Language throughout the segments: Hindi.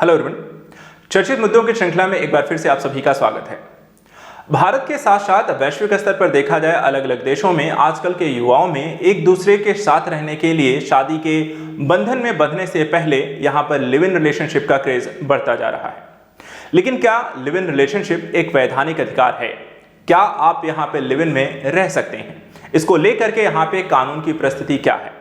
हेलो एवरीवन, चर्चित मुद्दों की श्रृंखला में एक बार फिर से आप सभी का स्वागत है। भारत के साथ साथ वैश्विक स्तर पर देखा जाए अलग अलग देशों में आजकल के युवाओं में एक दूसरे के साथ रहने के लिए शादी के बंधन में बंधने से पहले यहाँ पर लिव इन रिलेशनशिप का क्रेज बढ़ता जा रहा है। लेकिन क्या लिव इन रिलेशनशिप एक वैधानिक अधिकार है? क्या आप यहाँ पे लिव इन में रह सकते हैं? इसको लेकर के यहाँ पे कानून की परिस्थिति क्या है?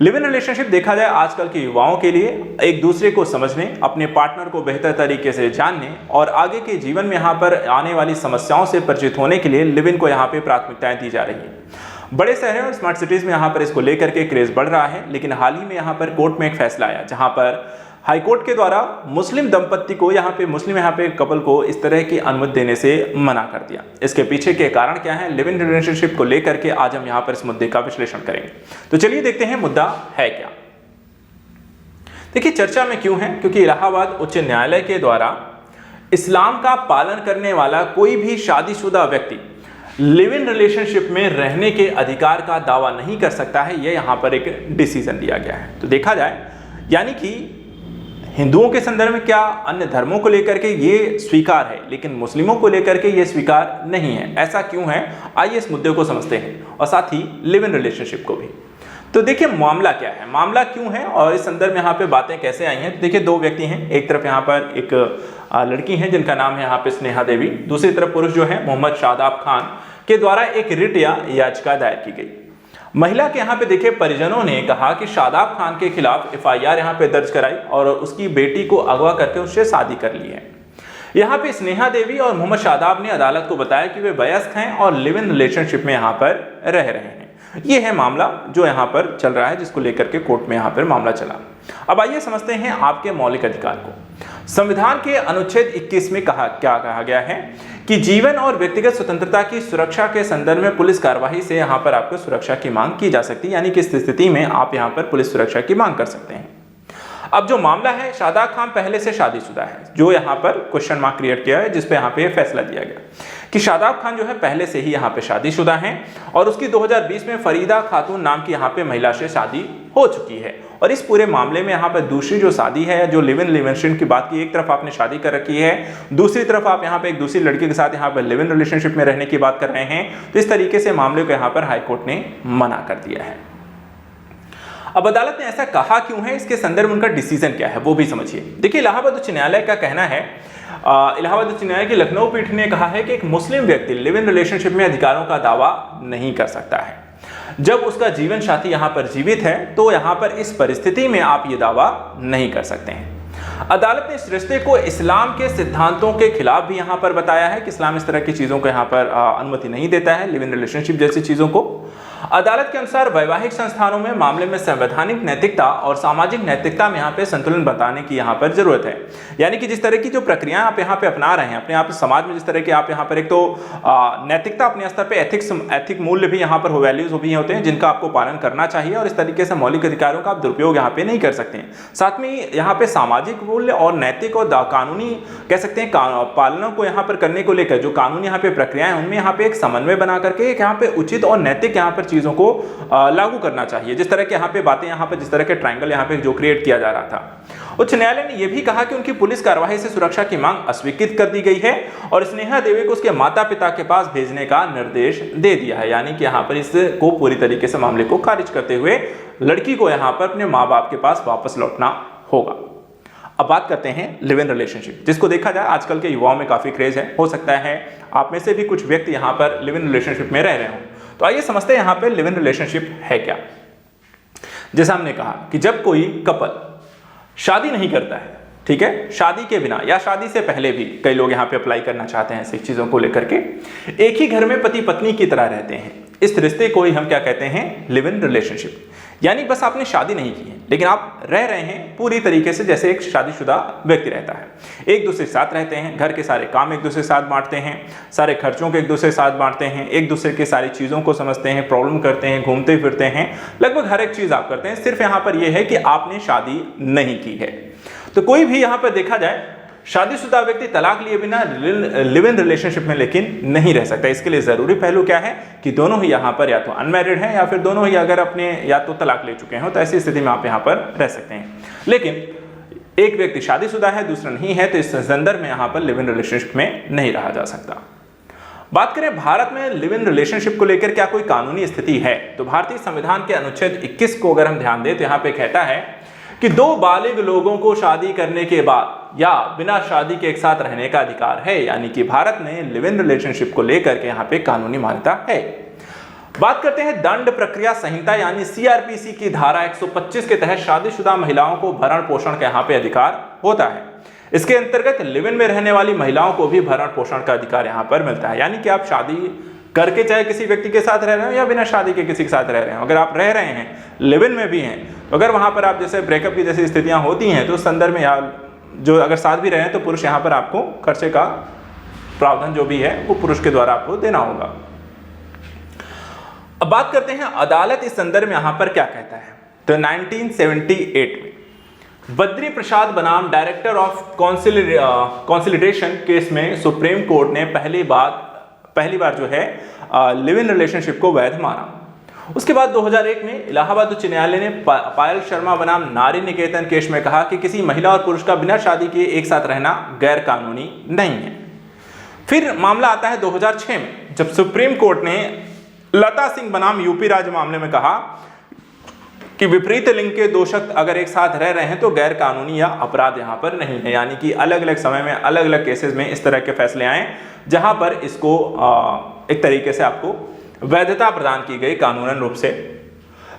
लिव इन रिलेशनशिप देखा जाए आजकल के युवाओं के लिए एक दूसरे को समझने, अपने पार्टनर को बेहतर तरीके से जानने और आगे के जीवन में यहाँ पर आने वाली समस्याओं से परिचित होने के लिए लिव इन को यहाँ पे प्राथमिकताएं दी जा रही है। बड़े शहरों और स्मार्ट सिटीज में यहाँ पर इसको लेकर के क्रेज बढ़ रहा है। लेकिन हाल ही में यहाँ पर कोर्ट में एक फैसला आया जहाँ पर हाईकोर्ट के द्वारा मुस्लिम दंपत्ति को यहाँ पे कपल को इस तरह की अनुमति देने से मना कर दिया। इसके पीछे के कारण क्या है, लिव इन रिलेशनशिप को लेकर के आज हम यहाँ पर इस मुद्दे का विश्लेषण करेंगे। तो चलिए देखते हैं मुद्दा है क्या। देखिए चर्चा में क्यों है, क्योंकि इलाहाबाद उच्च न्यायालय के द्वारा इस्लाम का पालन करने वाला कोई भी शादीशुदा व्यक्ति लिव इन रिलेशनशिप में रहने के अधिकार का दावा नहीं कर सकता है। यह यहाँ पर एक डिसीजन दिया गया है। तो देखा जाए यानी कि हिंदुओं के संदर्भ में क्या अन्य धर्मों को लेकर के ये स्वीकार है, लेकिन मुस्लिमों को लेकर के ये स्वीकार नहीं है। ऐसा क्यों है, आइए इस मुद्दे को समझते हैं और साथ ही लिव इन रिलेशनशिप को भी। तो देखिए मामला क्या है, मामला क्यों है और इस संदर्भ में यहाँ पे बातें कैसे आई हैं। तो देखिए दो व्यक्ति हैं, एक तरफ यहाँ पर एक लड़की है जिनका नाम है यहाँ पे स्नेहा देवी, दूसरी तरफ पुरुष जो है मोहम्मद शादाब खान के द्वारा एक रिट या याचिका दायर की गई। महिला के यहाँ पे देखिए परिजनों ने कहा कि शादाब खान के खिलाफ एफआईआर यहाँ पे दर्ज कराई और उसकी बेटी को अगवा करके उससे शादी कर ली है। यहाँ पे स्नेहा देवी और मोहम्मद शादाब ने अदालत को बताया कि वे वयस्क हैं और लिव इन रिलेशनशिप में यहाँ पर रह रहे हैं। ये है मामला जो यहाँ पर चल रहा है, जिसको लेकर के कोर्ट में यहाँ पर मामला चला। अब आइए समझते हैं आपके मौलिक अधिकार को। संविधान के अनुच्छेद 21 में क्या कहा गया है कि जीवन और व्यक्तिगत स्वतंत्रता की सुरक्षा के संदर्भ में पुलिस कार्यवाही से यहाँ पर आपको सुरक्षा की मांग की जा सकती है, यानी कि इस स्थिति में आप यहाँ पर पुलिस सुरक्षा की मांग कर सकते हैं। अब जो मामला है, शादाब खान पहले से शादीशुदा है, जो यहाँ पर क्वेश्चन मार्क क्रिएट किया है, जिसपे यहाँ पे फैसला दिया गया कि शादाब खान जो है पहले से ही यहाँ पे शादीशुदा है और उसकी 2020 में फरीदा खातून नाम की यहाँ पे महिला से शादी हो चुकी है। और इस पूरे मामले में यहाँ पर दूसरी जो शादी है, जो लिव इन रिलेशनशिप की बात की, एक तरफ आपने शादी कर रखी है, दूसरी तरफ आप यहाँ पे एक दूसरी लड़की के साथ यहाँ पर लिव इन रिलेशनशिप में रहने की बात कर रहे हैं। तो इस तरीके से मामले को यहाँ पर हाईकोर्ट ने मना कर दिया है। अब अदालत ने ऐसा कहा क्यों है, इसके संदर्भ में उनका डिसीजन क्या है वो भी समझिए। देखिए इलाहाबाद उच्च न्यायालय का कहना है, इलाहाबाद उच्च न्यायालय की लखनऊ पीठ ने कहा है कि एक मुस्लिम व्यक्ति लिव इन रिलेशनशिप में अधिकारों का दावा नहीं कर सकता है जब उसका जीवन साथी यहाँ पर जीवित है। तो यहाँ पर इस परिस्थिति में आप ये दावा नहीं कर सकते हैं। अदालत ने इस रिश्ते को इस्लाम के सिद्धांतों के खिलाफ भी यहाँ पर बताया है कि इस्लाम इस तरह की चीजों को यहाँ पर अनुमति नहीं देता है, लिव इन रिलेशनशिप जैसी चीजों को। अदालत के अनुसार वैवाहिक संस्थानों में मामले में संवैधानिक नैतिकता और सामाजिक नैतिकता में यहाँ पे संतुलन बताने की यहाँ पर जरूरत है। यानी कि जिस तरह की जो प्रक्रियाएं आप यहाँ पे अपना रहे हैं अपने आप समाज में, जिस तरह के आप यहाँ पर एक तो नैतिकता अपने स्तर पे एथिक मूल्य भी यहाँ पर वैल्यूज भी होते हैं जिनका आपको पालन करना चाहिए और इस तरीके से मौलिक अधिकारों का आप दुरुपयोग यहाँ पे नहीं कर सकते हैं। साथ में यहाँ पे सामाजिक मूल्य और नैतिक और कानूनी कह सकते हैं पालना को यहाँ पर करने को लेकर जो कानूनी यहाँ पे प्रक्रियाएं उनमें यहाँ पे एक समन्वय बना करके एक यहाँ पे उचित और नैतिक यहाँ पर चीजों को लागू करना चाहिए। जिस तरह के यहाँ पे बातें यहाँ पे जिस तरह के ट्रायंगल यहाँ पे जो क्रिएट किया जा रहा था। उच्च न्यायालय ने यह भी कहा कि उनकी पुलिस कार्यवाही से सुरक्षा की मांग अस्वीकृत कर दी गई है और स्नेहा देवी को उसके माता पिता के पास भेजने का निर्देश दे दिया है। यानी कि यहाँ पर इसको पूरी तरीके से मामले को खारिज करते हुए लड़की को यहाँ पर अपने माँ बाप के पास वापस लौटना होगा। अब बात करते हैं लिव इन रिलेशनशिप, जिसको देखा जाए आजकल के युवाओं में काफी क्रेज है। हो सकता है आप में से भी कुछ व्यक्ति यहाँ पर लिव इन रिलेशनशिप में रह रहे हो। तो आइए समझते हैं यहाँ पे लिव इन रिलेशनशिप है क्या। जैसा हमने कहा कि जब कोई कपल शादी नहीं करता है, ठीक है, शादी के बिना या शादी से पहले भी कई लोग यहाँ पे अप्लाई करना चाहते हैं ऐसी चीजों को लेकर के, एक ही घर में पति पत्नी की तरह रहते हैं, इस रिश्ते को ही हम क्या कहते हैं, लिव इन रिलेशनशिप। यानी बस आपने शादी नहीं की है लेकिन आप रह रहे हैं पूरी तरीके से जैसे एक शादीशुदा व्यक्ति रहता है। एक दूसरे के साथ रहते हैं, घर के सारे काम एक दूसरे के साथ बांटते हैं, सारे खर्चों को एक दूसरे के साथ बांटते हैं, एक दूसरे की सारी चीज़ों को समझते हैं, प्रॉब्लम करते हैं, घूमते फिरते हैं, लगभग हर एक चीज़ आप करते हैं। सिर्फ यहाँ पर यह है कि आपने शादी नहीं की है। तो कोई भी यहाँ पर देखा जाए शादीशुदा व्यक्ति तलाक लिए बिना लिव इन रिलेशनशिप में लेकिन नहीं रह सकता। इसके लिए जरूरी पहलू क्या है कि दोनों ही यहाँ पर या तो अनमैरिड हैं या फिर दोनों ही अगर अपने या तो तलाक ले चुके हैं, तो ऐसी स्थिति में आप यहाँ पर रह सकते हैं। लेकिन एक व्यक्ति शादीशुदा है, दूसरा नहीं है, तो इस संदर्भ में यहां पर लिव इन रिलेशनशिप में नहीं रहा जा सकता। बात करें भारत में लिव इन रिलेशनशिप को लेकर क्या कोई कानूनी स्थिति है, तो भारतीय संविधान के अनुच्छेद 21 को अगर हम ध्यान दें तो यहां पे कहता है कि दो बालिग लोगों को शादी करने के बाद या बिना शादी के एक साथ रहने का अधिकार है। यानी कि भारत में लिव इन रिलेशनशिप को लेकर के यहां पे कानूनी मान्यता है। बात करते हैं दंड प्रक्रिया संहिता यानी सीआरपीसी की धारा 125 के तहत शादीशुदा महिलाओं को भरण पोषण का यहां पे अधिकार होता है। इसके अंतर्गत लिव इन में रहने वाली महिलाओं को भी भरण पोषण का अधिकार यहां पर मिलता है। यानी कि आप शादी करके चाहे किसी व्यक्ति के साथ रह रहे हो या बिना शादी के किसी के साथ रह रहे हो, अगर आप रह रहे हैं लिव इन में भी हैं, तो अगर वहां पर आप जैसे ब्रेकअप की जैसी स्थितियां होती हैं तो उस संदर्भ में जो अगर साथ भी रहे तो पुरुष यहां पर आपको खर्चे का प्रावधान जो भी है वो पुरुष के द्वारा आपको देना होगा। अब बात करते हैं अदालत इस संदर्भ में यहां पर क्या कहता है। तो 1978 में बद्री प्रसाद बनाम डायरेक्टर ऑफ कॉन्सिलिडेशन केस में सुप्रीम कोर्ट ने पहली बार जो है लिव इन रिलेशनशिप को वैध माना। उसके बाद 2001 में इलाहाबाद उच्च न्यायालय ने पायल शर्मा बनाम नारी निकेतन केस में कहा कि किसी महिला और पुरुष का बिना शादी किए एक साथ रहना गैर कानूनी नहीं है। फिर मामला आता है 2006 में, जब सुप्रीम कोर्ट ने लता सिंह बनाम यूपी राज्य मामले में कहा कि विपरीत लिंग के दो शख्स अगर एक साथ रह रहे हैं तो गैर कानूनी या अपराध यहां पर नहीं है। यानी कि अलग अलग समय में अलग अलग केसेस में इस तरह के फैसले आए जहां पर इसको एक तरीके से आपको वैधता प्रदान की गई कानूनन रूप से।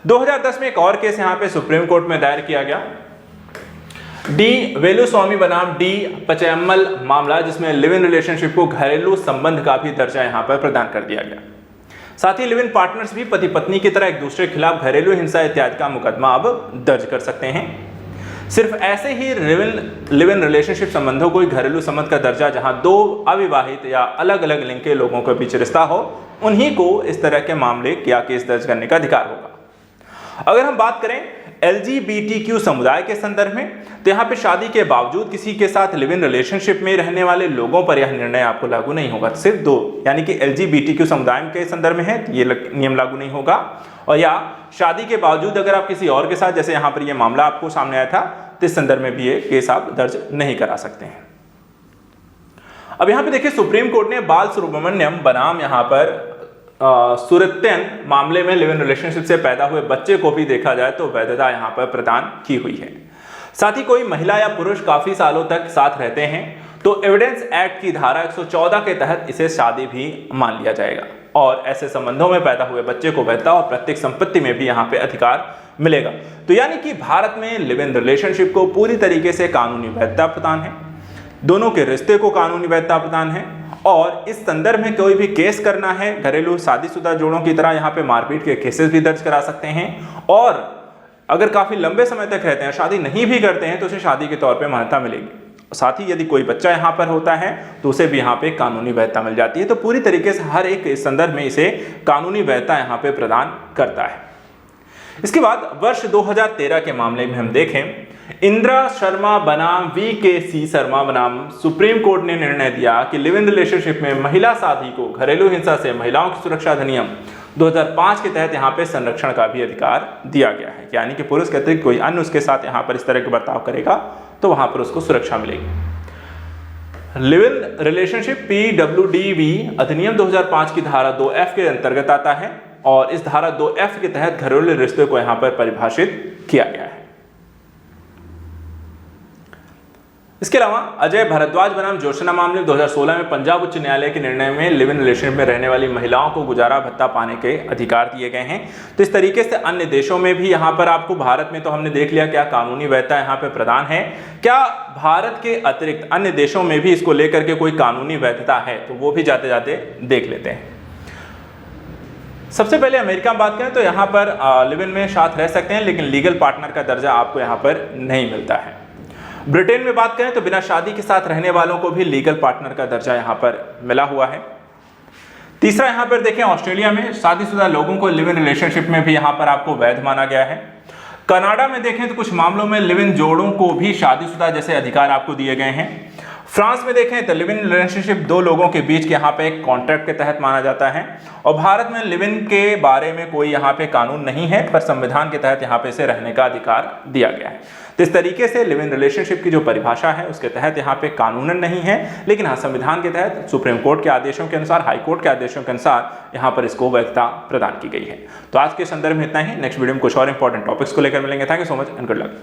2010 में एक और केस यहां पे सुप्रीम कोर्ट में दायर किया गया, डी वेलुस्वामी बनाम डी पचैम्मल मामला, जिसमें लिव इन रिलेशनशिप को घरेलू संबंध का भी दर्जा यहां पर प्रदान कर दिया गया। साथ ही लिव इन पार्टनर्स भी पति पत्नी की तरह एक दूसरे के खिलाफ घरेलू हिंसा इत्यादि का मुकदमा अब दर्ज कर सकते हैं। सिर्फ ऐसे ही लिव इन रिलेशनशिप संबंधों को घरेलू संबंध का दर्जा जहां दो अविवाहित या अलग अलग लिंग के लोगों के बीच रिश्ता हो, उन्हीं को इस तरह के मामले या केस दर्ज करने का अधिकार होगा। अगर हम बात करें LGBTQ समुदाय के संदर्भ में, तो यहाँ पे शादी के बावजूद किसी के साथ लिव इन रिलेशनशिप में रहने वाले लोगों पर यह निर्णय आपको लागू नहीं होगा। सिर्फ दो, यानी कि LGBTQ समुदाय के संदर्भ में है ये नियम लागू नहीं होगा, और या शादी के बावजूद अगर आप किसी और के साथ, जैसे यहाँ पर ये मामला आपको सामने आया था, तो इस संदर्भ में भी ये केस आप दर्ज नहीं करा सकते हैं। अब यहाँ पे देखिए सुप्रीम कोर्ट ने बाल सुब्रमण्यम बनाम यहाँ पर सुरत्यन मामले में लिव इन रिलेशनशिप से पैदा हुए बच्चे को भी देखा जाए तो वैधता यहां पर प्रदान की हुई है। साथ ही कोई महिला या पुरुष काफी सालों तक साथ रहते हैं तो एविडेंस एक्ट की धारा 114 के तहत इसे शादी भी मान लिया जाएगा, और ऐसे संबंधों में पैदा हुए बच्चे को वैधता और प्रत्येक संपत्ति में भी यहां पे अधिकार मिलेगा। तो यानी कि भारत में लिव इन रिलेशनशिप को पूरी तरीके से कानूनी वैधता प्रदान है, दोनों के रिश्ते को कानूनी वैधता प्रदान है, और इस संदर्भ में कोई भी केस करना है घरेलू शादीशुदा जोड़ों की तरह यहाँ पे मारपीट के केसेस भी दर्ज करा सकते हैं, और अगर काफी लंबे समय तक रहते हैं, शादी नहीं भी करते हैं, तो उसे शादी के तौर पे मान्यता मिलेगी। साथ ही यदि कोई बच्चा यहाँ पर होता है तो उसे भी यहाँ पे कानूनी वैधता मिल जाती है। तो पूरी तरीके से हर एक इस संदर्भ में इसे कानूनी वैधता यहाँ पे प्रदान करता है। इसके बाद वर्ष 2013 के मामले में हम देखें, इंदिरा शर्मा बनाम VKC शर्मा बनाम सुप्रीम कोर्ट ने निर्णय दिया कि लिव इन रिलेशनशिप में महिला साथी को घरेलू हिंसा से महिलाओं की सुरक्षा अधिनियम 2005 के तहत यहाँ पे संरक्षण का भी अधिकार दिया गया है। यानी कि पुरुष के अतिरिक्त कोई अन्य उसके साथ यहाँ पर इस तरह के बर्ताव करेगा तो वहां पर उसको सुरक्षा मिलेगी। लिव इन रिलेशनशिप PWDV अधिनियम 2005 की धारा 2F के अंतर्गत आता है, और इस धारा 2F के तहत घरेलू रिश्ते को यहां पर परिभाषित किया गया है। इसके अलावा अजय भारद्वाज बनाम जोशना मामले 2016 में पंजाब उच्च न्यायालय के निर्णय में लिव इन रिलेशनशिप में रहने वाली महिलाओं को गुजारा भत्ता पाने के अधिकार दिए गए हैं। तो इस तरीके से अन्य देशों में भी यहाँ पर आपको, भारत में तो हमने देख लिया क्या कानूनी वैधता यहाँ पे प्रदान है, क्या भारत के अतिरिक्त अन्य देशों में भी इसको लेकर के कोई कानूनी वैधता है, तो वो भी जाते जाते देख लेते हैं। सबसे पहले अमेरिका में बात करें तो यहाँ पर लिव इन में साथ रह सकते हैं, लेकिन लीगल पार्टनर का दर्जा आपको यहाँ पर नहीं मिलता है। ब्रिटेन में बात करें तो बिना शादी के साथ रहने वालों को भी लीगल पार्टनर का दर्जा यहां पर मिला हुआ है। तीसरा यहां पर देखें, ऑस्ट्रेलिया में शादीशुदा लोगों को लिव इन रिलेशनशिप में भी यहां पर आपको वैध माना गया है। कनाडा में देखें तो कुछ मामलों में लिव इन जोड़ों को भी शादीशुदा जैसे अधिकार आपको दिए गए हैं। फ्रांस में देखें तो लिव इन रिलेशनशिप दो लोगों के बीच के यहाँ पे एक कॉन्ट्रैक्ट के तहत माना जाता है, और भारत में लिव इन के बारे में कोई यहाँ पे कानून नहीं है, पर संविधान के तहत यहाँ पे इसे रहने का अधिकार दिया गया है। तो इस तरीके से लिव इन रिलेशनशिप की जो परिभाषा है उसके तहत यहाँ पे कानूनन नहीं है, लेकिन हाँ संविधान के तहत सुप्रीम कोर्ट के आदेशों के अनुसार, हाई कोर्ट के आदेशों के अनुसार यहाँ पर इसको वैधता प्रदान की गई है। तो आज के संदर्भ में इतना ही। नेक्स्ट वीडियो में कुछ और इंपॉर्टेंट टॉपिक्स को लेकर मिलेंगे। Thank you so much and good luck.